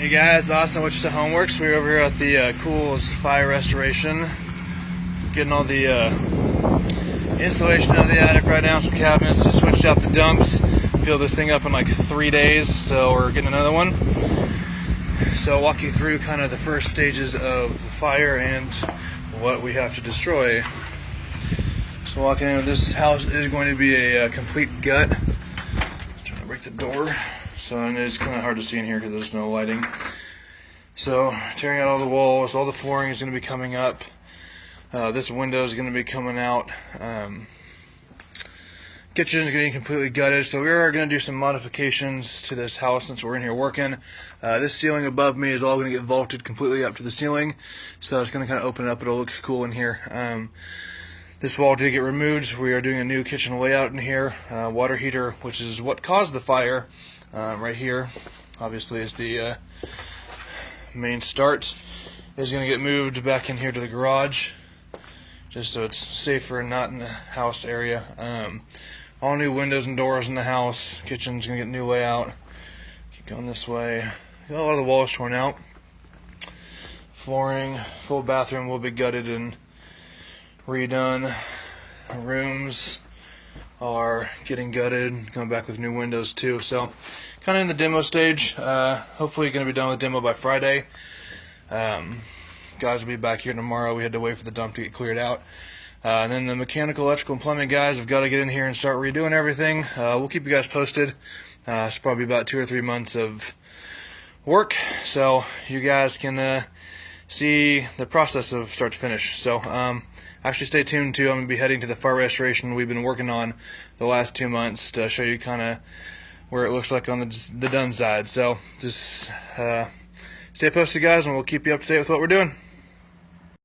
Hey guys, Austin Wichita Homeworks. We're over here at the Cools Fire Restoration, getting all the installation out of the attic right now. Some cabinets, just switched out the dumps. Filled this thing up in like 3 days, so we're getting another one. So I'll walk you through kind of the first stages of the fire and what we have to destroy. So walking into this house is going to be a complete gut. Trying to break the door. So and it's kind of hard to see in here because there's no lighting. So tearing out all the walls, all the flooring is going to be coming up. This window is going to be coming out. Kitchen is getting completely gutted. So we are going to do some modifications to this house since we're in here working. This ceiling above me is all going to get vaulted completely up to the ceiling. So it's going to kind of open up. It'll look cool in here. This wall did get removed. We are doing a new kitchen layout in here. Water heater, which is what caused the fire. Right here, obviously, is the main start. Is going to get moved back in here to the garage, just so it's safer and not in the house area. All new windows and doors in the house. Kitchen's going to get a new layout. Keep going this way. Got a lot of the walls torn out. Flooring, full bathroom will be gutted and redone. Rooms are getting gutted, coming back with new windows too. So kind of in the demo stage. Hopefully going to be done with demo by Friday. Guys will be back here tomorrow. We had to wait for the dump to get cleared out. And then the mechanical, electrical, and plumbing guys have got to get in here and start redoing everything. We'll keep you guys posted. It's probably about 2 or 3 months of work, so you guys can see the process of start to finish. So actually stay tuned too. I'm going to be heading to the fire restoration we've been working on the last 2 months to show you kind of where it looks like on the done side. So just stay posted, guys, and we'll keep you up to date with what we're doing.